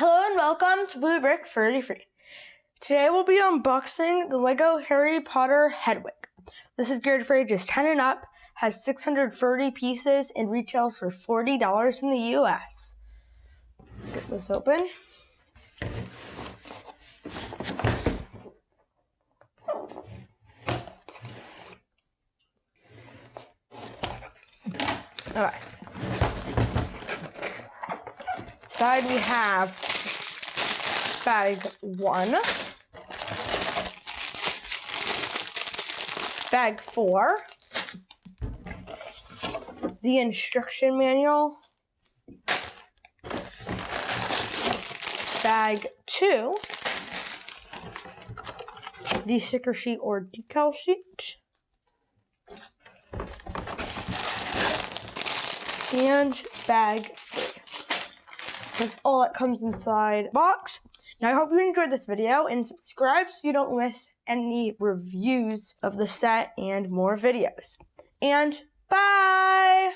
Hello and welcome to Blue Brick 33. Today we'll be unboxing the LEGO Harry Potter Hedwig. This is geared for ages 10 and up, has 630 pieces, and retails for $40 in the US. Let's get this open. Alright. Inside we have bag 1, bag 4, the instruction manual, bag 2, the sticker sheet or decal sheet, and bag 3. That's all that comes inside the box. Now I hope you enjoyed this video and subscribe so you don't miss any reviews of the set and more videos. And bye!